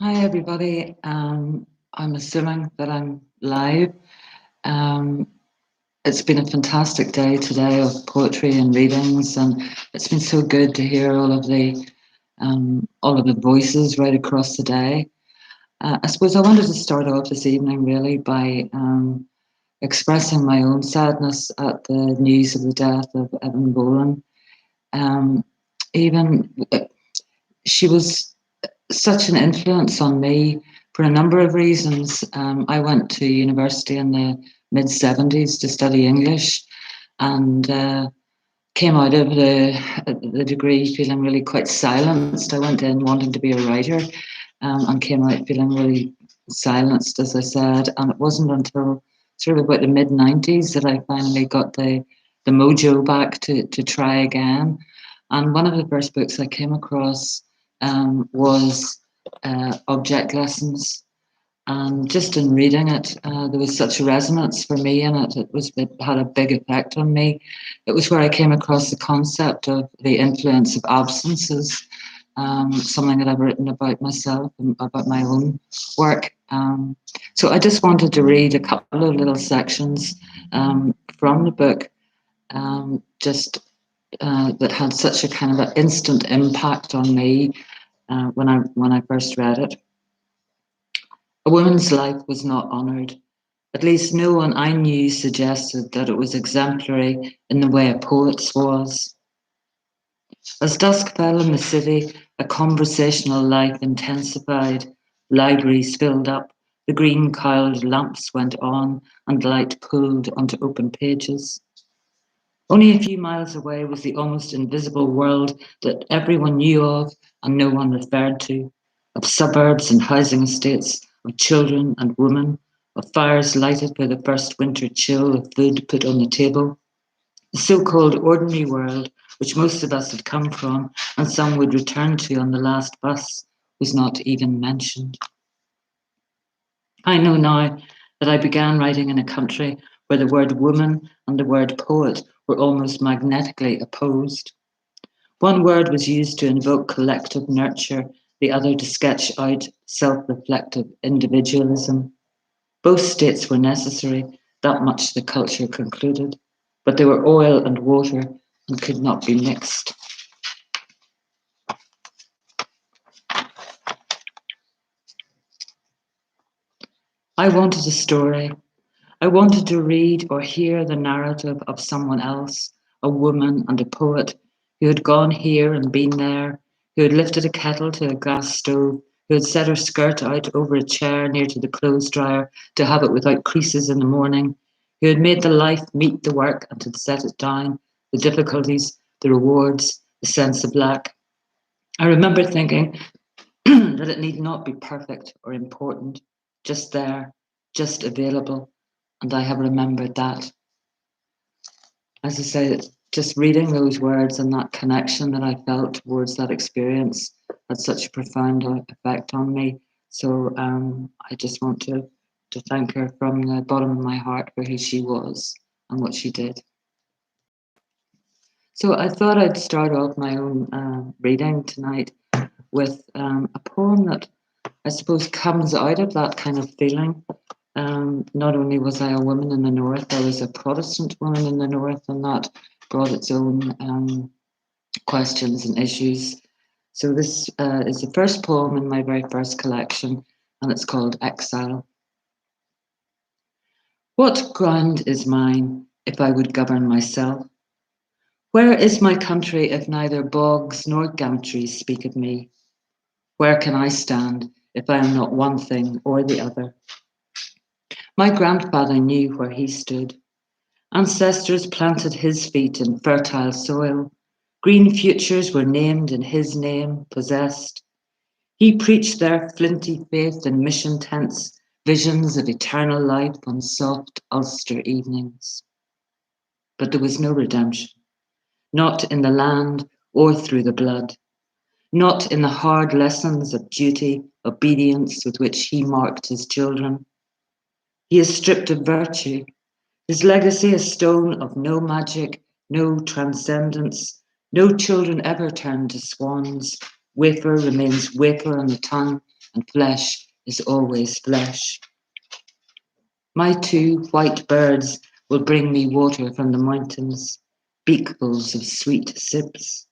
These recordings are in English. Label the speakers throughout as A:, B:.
A: Hi, everybody. I'm assuming that I'm live. Um, it's been a fantastic day today of poetry and readings, and it's been so good to hear all of the voices right across the day. I suppose I wanted to start off this evening really by expressing my own sadness at the news of the death of Evan Boland. Um, even she was such an influence on me for a number of reasons. I went to university in the mid 70s to study English and came out of the degree feeling really quite silenced. I went in wanting to be a writer and came out feeling really silenced, as I said. And it wasn't until sort of about the mid 90s that I finally got the mojo back to try again. And one of the first books I came across was Object Lessons. And just in reading it, there was such a resonance for me in it. It had a big effect on me. It was where I came across the concept of the influence of absences, something that I've written about myself and about my own work. So I just wanted to read a couple of little sections from the book, that had such a kind of an instant impact on me when I first read it. A woman's life was not honoured. At least no one I knew suggested that it was exemplary in the way a poet's was. As dusk fell in the city, a conversational life intensified. Libraries filled up, the green cowled lamps went on, and light pulled onto open pages. Only a few miles away was the almost invisible world that everyone knew of and no one referred to, of suburbs and housing estates, of children and women, of fires lighted by the first winter chill of food put on the table. The so-called ordinary world, which most of us had come from and some would return to on the last bus, was not even mentioned. I know now that I began writing in a country where the word woman and the word poet were almost magnetically opposed. One word was used to invoke collective nurture, the other to sketch out self-reflective individualism. Both states were necessary, that much the culture concluded, but they were oil and water and could not be mixed. I wanted a story. I wanted to read or hear the narrative of someone else, a woman and a poet, who had gone here and been there, who had lifted a kettle to a gas stove, who had set her skirt out over a chair near to the clothes dryer to have it without creases in the morning, who had made the life meet the work and had set it down, the difficulties, the rewards, the sense of lack. I remember thinking that it need not be perfect or important, just there, just available, and I have remembered that. As I say, just reading those words and that connection that I felt towards that experience had such a profound effect on me. So I just want to thank her from the bottom of my heart for who she was and what she did. So I thought I'd start off my own reading tonight with a poem that I suppose comes out of that kind of feeling. Not only was I a woman in the North, I was a Protestant woman in the North, and that brought its own questions and issues. So this is the first poem in my very first collection, and it's called Exile. What ground is mine if I would govern myself? Where is my country if neither bogs nor gantries speak of me? Where can I stand if I am not one thing or the other? My grandfather knew where he stood. Ancestors planted his feet in fertile soil. Green futures were named in his name, possessed. He preached their flinty faith in mission tents, visions of eternal life on soft Ulster evenings. But there was no redemption, not in the land or through the blood, not in the hard lessons of duty, obedience with which he marked his children. He is stripped of virtue, his legacy a stone of no magic, no transcendence. No children ever turn to swans. Wafer remains wafer on the tongue, and flesh is always flesh. My 2 white birds will bring me water from the mountains, beakfuls of sweet sips.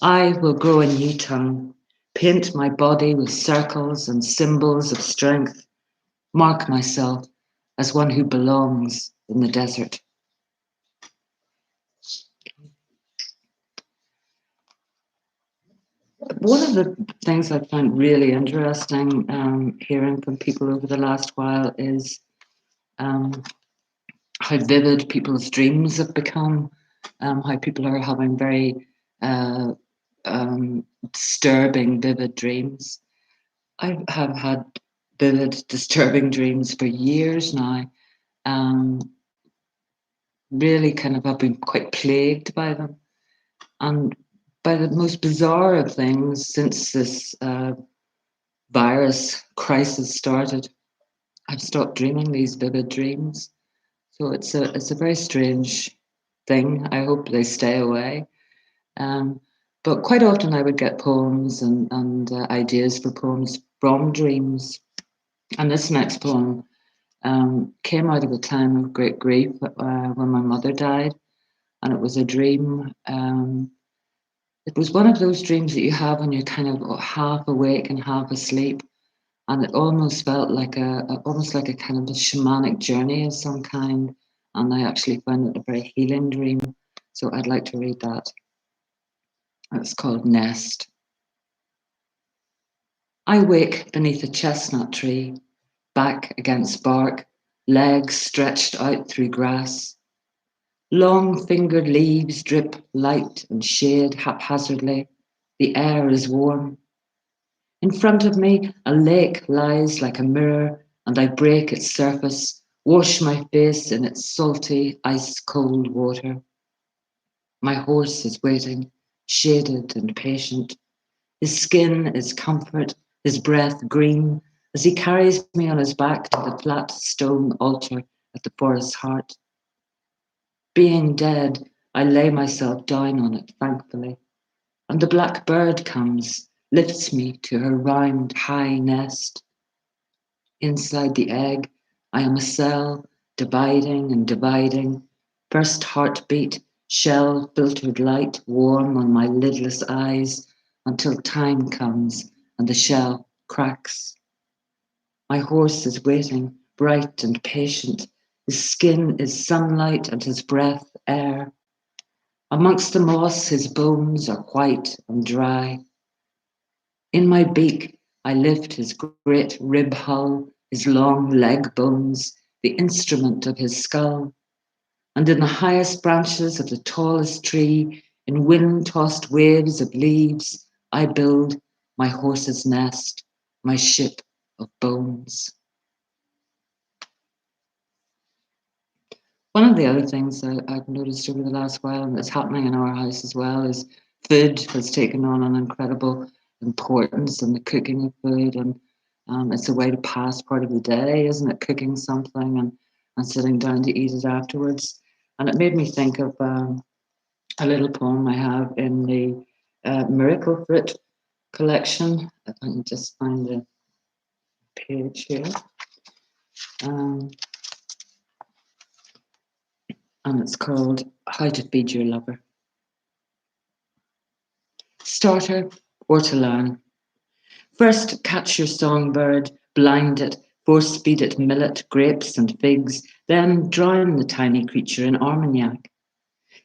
A: I will grow a new tongue, paint my body with circles and symbols of strength, mark myself as one who belongs in the desert. One of the things I found really interesting hearing from people over the last while is how vivid people's dreams have become, how people are having very uh, disturbing, vivid dreams. I have had vivid, disturbing dreams for years now. Um, really kind of I've been quite plagued by them. And by the most bizarre of things, since this virus crisis started, I've stopped dreaming these vivid dreams. So it's a very strange thing. I hope they stay away. Um, but quite often I would get poems and ideas for poems from dreams. And this next poem came out of a time of great grief when my mother died, and it was a dream. It was one of those dreams that you have when you're kind of half awake and half asleep, and it almost felt like almost like a kind of a shamanic journey of some kind. And I actually found it a very healing dream. So I'd like to read that. It's called Nest. I wake beneath a chestnut tree, back against bark, legs stretched out through grass. Long fingered leaves drip light and shade haphazardly. The air is warm. In front of me, a lake lies like a mirror, and I break its surface, wash my face in its salty, ice cold water. My horse is waiting, shaded and patient. His skin is comfort, his breath green, as he carries me on his back to the flat stone altar at the forest's heart. Being dead, I lay myself down on it, thankfully, and the black bird comes, lifts me to her round, high nest. Inside the egg, I am a cell, dividing and dividing. First heartbeat, shell filtered light warm on my lidless eyes until time comes and the shell cracks. My horse is waiting, bright and patient. His skin is sunlight and his breath air. Amongst the moss, his bones are white and dry. In my beak, I lift his great rib hull, his long leg bones, the instrument of his skull. And in the highest branches of the tallest tree, in wind-tossed waves of leaves, I build my horse's nest, my ship of bones. One of the other things that I've noticed over the last while, and that's happening in our house as well, is food has taken on an incredible importance in the cooking of food, and it's a way to pass part of the day, isn't it? Cooking something and sitting down to eat it afterwards. And it made me think of a little poem I have in the Miracle Fruit collection. If I can just find the page here. Um, and it's called How to Feed Your Lover. Starter or to learn. First, catch your songbird, blind it, force feed it millet, grapes, and figs, then drown the tiny creature in Armagnac.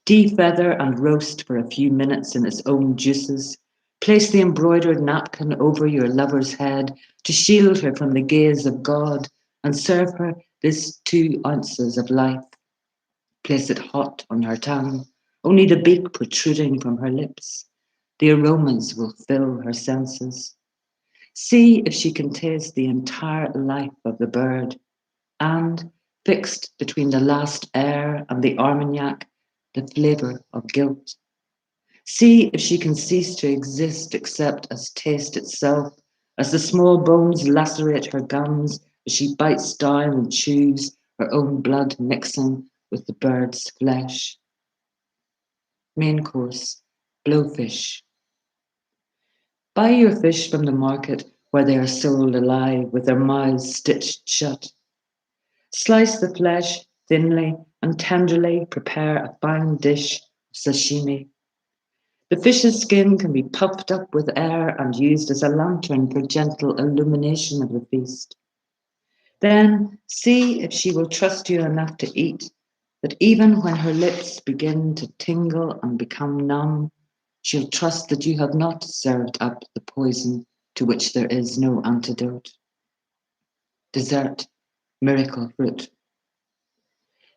A: Defeather and roast for a few minutes in its own juices. Place the embroidered napkin over your lover's head to shield her from the gaze of God, and serve her this 2 ounces of life. Place it hot on her tongue, only the beak protruding from her lips. The aromas will fill her senses. See if she can taste the entire life of the bird, and, fixed between the last air and the Armagnac, the flavour of guilt. See if she can cease to exist except as taste itself, as the small bones lacerate her gums, as she bites down and chews, her own blood mixing with the bird's flesh. Main course, blowfish. Buy your fish from the market, where they are sold alive with their mouths stitched shut. Slice the flesh thinly and tenderly prepare a fine dish of sashimi. The fish's skin can be puffed up with air and used as a lantern for gentle illumination of the feast. Then see if she will trust you enough to eat that even when her lips begin to tingle and become numb, she'll trust that you have not served up the poison to which there is no antidote. Dessert, miracle fruit.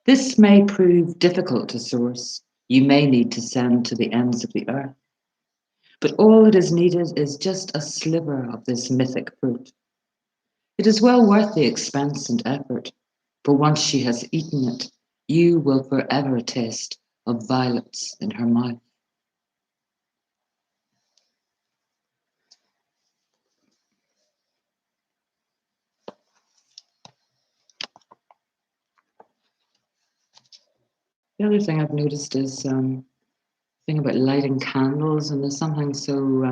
A: This may prove difficult to source. You may need to send to the ends of the earth. But all that is needed is just a sliver of this mythic fruit. It is well worth the expense and effort, for once she has eaten it, you will forever taste of violets in her mouth. The other thing I've noticed is thing about lighting candles, and there's something so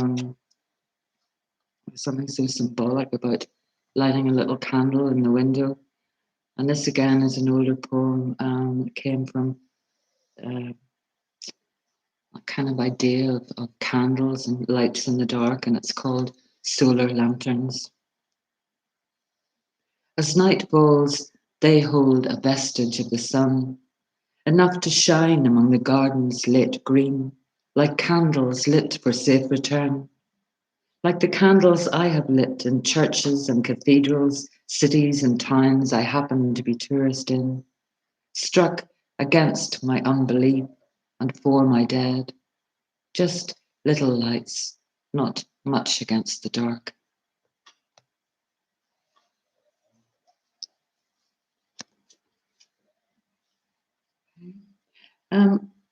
A: symbolic about lighting a little candle in the window. And this again is an older poem that came from a kind of idea of candles and lights in the dark, and it's called Solar Lanterns. As night falls, they hold a vestige of the sun, enough to shine among the gardens late green, like candles lit for safe return, like the candles I have lit in churches and cathedrals, cities and towns I happen to be tourist in, struck against my unbelief and for my dead, just little lights, not much against the dark.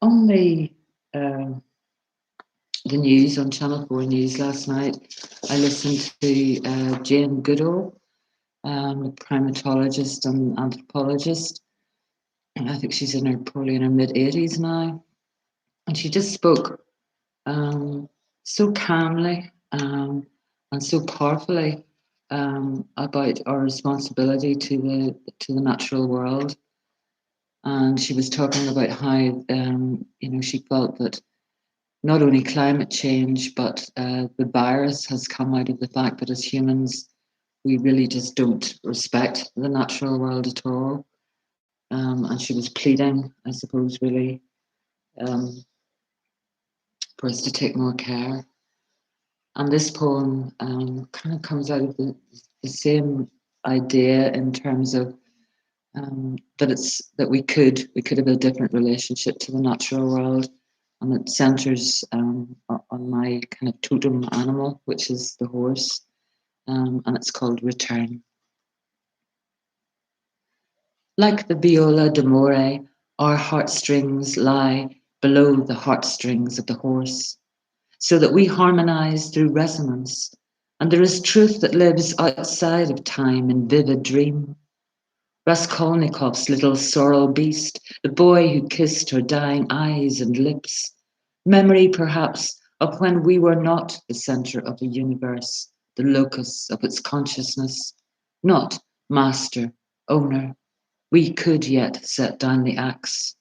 A: On the news on Channel 4 News last night, I listened to Jane Goodall, a primatologist and anthropologist. I think she's probably in her mid-80s now. And she just spoke so calmly and so powerfully about our responsibility to the natural world. And she was talking about how she felt that not only climate change, but the virus has come out of the fact that as humans, we really just don't respect the natural world at all. And she was pleading, I suppose, really for us to take more care. And this poem kind of comes out of the same idea in terms of that we could have a different relationship to the natural world, and it centres on my kind of totem animal, which is the horse, and it's called Return. Like the viola d'amore, our heartstrings lie below the heartstrings of the horse, so that we harmonize through resonance, and there is truth that lives outside of time in vivid dream. Raskolnikov's little sorrel beast, the boy who kissed her dying eyes and lips. Memory, perhaps, of when we were not the center of the universe, the locus of its consciousness, not master, owner. We could yet set down the axe.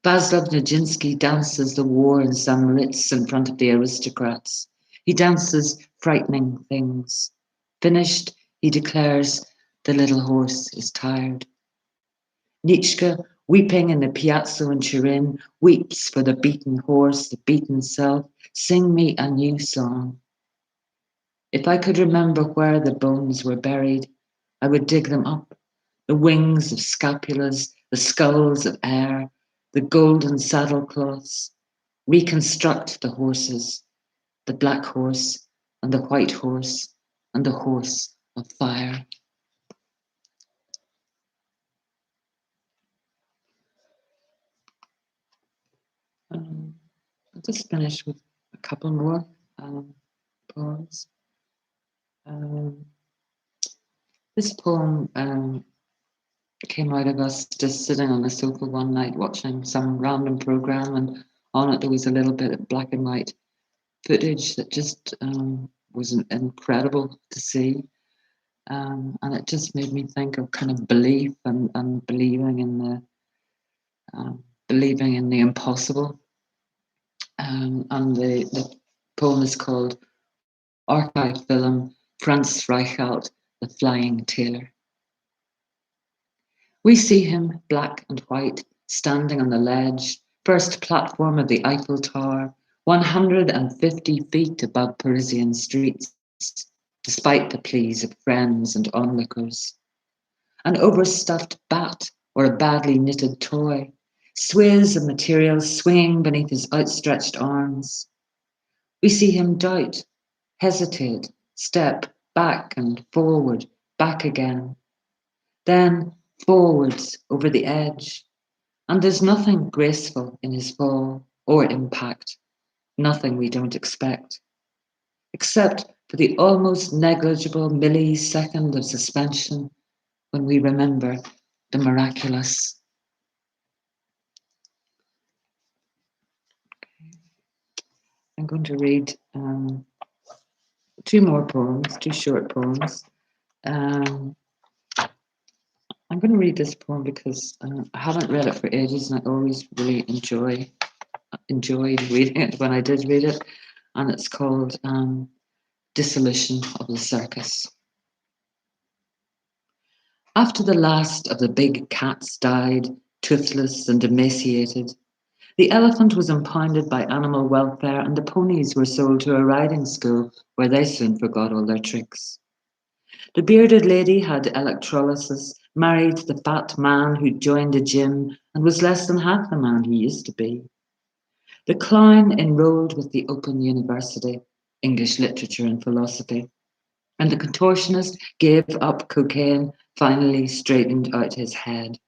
A: Vaslav Nijinsky dances the war in some Ritz in front of the aristocrats. He dances frightening things. Finished, he declares, the little horse is tired. Nietzsche, weeping in the Piazza in Turin, weeps for the beaten horse, the beaten self. Sing me a new song. If I could remember where the bones were buried, I would dig them up. The wings of scapulas, the skulls of air, the golden saddlecloths. Reconstruct the horses, the black horse and the white horse and the horse of fire. I'll just finish with a couple more poems. This poem came out of us just sitting on the sofa one night watching some random program, and on it there was a little bit of black and white footage that just was incredible to see. And it just made me think of kind of belief and believing in the impossible. And the poem is called Archive Film, Franz Reichelt, The Flying Tailor. We see him, black and white, standing on the ledge, first platform of the Eiffel Tower, 150 feet above Parisian streets, despite the pleas of friends and onlookers. An overstuffed bat or a badly knitted toy, swathes of material swinging beneath his outstretched arms. We see him doubt, hesitate, step back and forward, back again, then forwards over the edge. And there's nothing graceful in his fall or impact, nothing we don't expect, except for the almost negligible millisecond of suspension when we remember the miraculous. I'm going to read two more poems, two short poems. Um, I'm going to read this poem because I haven't read it for ages, and I always really enjoyed reading it when I did read it, and it's called Dissolution of the Circus. After the last of the big cats died, toothless and emaciated, the elephant was impounded by animal welfare, and the ponies were sold to a riding school where they soon forgot all their tricks. The bearded lady had electrolysis, married the fat man who joined a gym and was less than half the man he used to be. The clown enrolled with the Open University, English literature and philosophy, and the contortionist gave up cocaine, finally straightened out his head.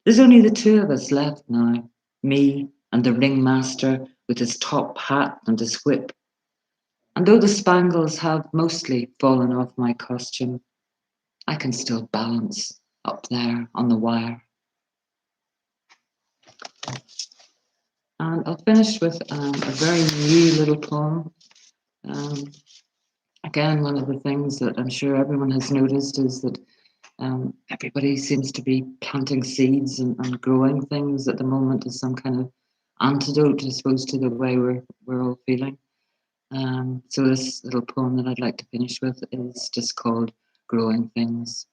A: There's only the two of us left now, me and the ringmaster with his top hat and his whip. And though the spangles have mostly fallen off my costume, I can still balance up there on the wire. And I'll finish with a very new little poem. Again, one of the things that I'm sure everyone has noticed is that everybody seems to be planting seeds and growing things at the moment as some kind of antidote, I suppose, to the way we're all feeling. So this little poem that I'd like to finish with is just called Growing Things.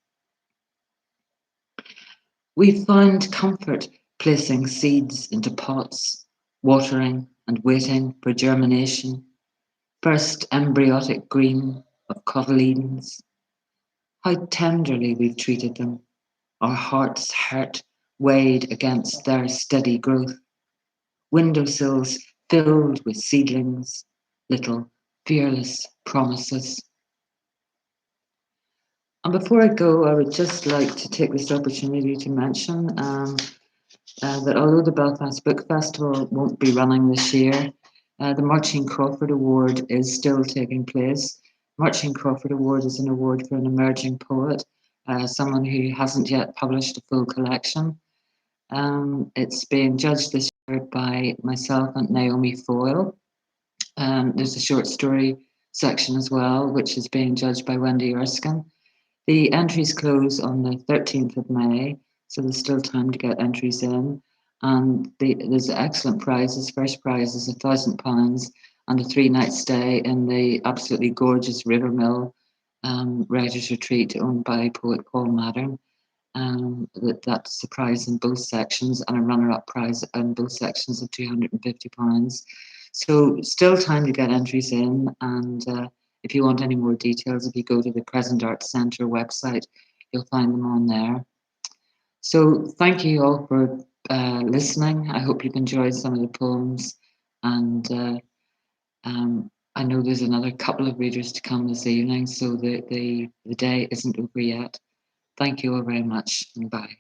A: We've found comfort placing seeds into pots, watering and waiting for germination, first embryotic green of cotyledons. How tenderly we've treated them, our hearts hurt, weighed against their steady growth, windowsills filled with seedlings, little fearless promises. And before I go, I would just like to take this opportunity to mention that although the Belfast Book Festival won't be running this year, the Martine Crawford Award is still taking place. Martine Crawford Award is an award for an emerging poet, someone who hasn't yet published a full collection. It's being judged this year by myself and Naomi Foyle. There's a short story section as well, which is being judged by Wendy Erskine. The entries close on the 13th of May, so there's still time to get entries in. And there's excellent prizes. First prize is £1,000 and a 3-night stay in the absolutely gorgeous Rivermill Writers Retreat owned by poet Paul Maddern. That's a prize in both sections and a runner-up prize in both sections of £250. So still time to get entries in, and if you want any more details, if you go to the Crescent Arts Centre website, you'll find them on there. So thank you all for listening. I hope you've enjoyed some of the poems, and I know there's another couple of readers to come this evening, so the day isn't over yet. Thank you all very much, and bye.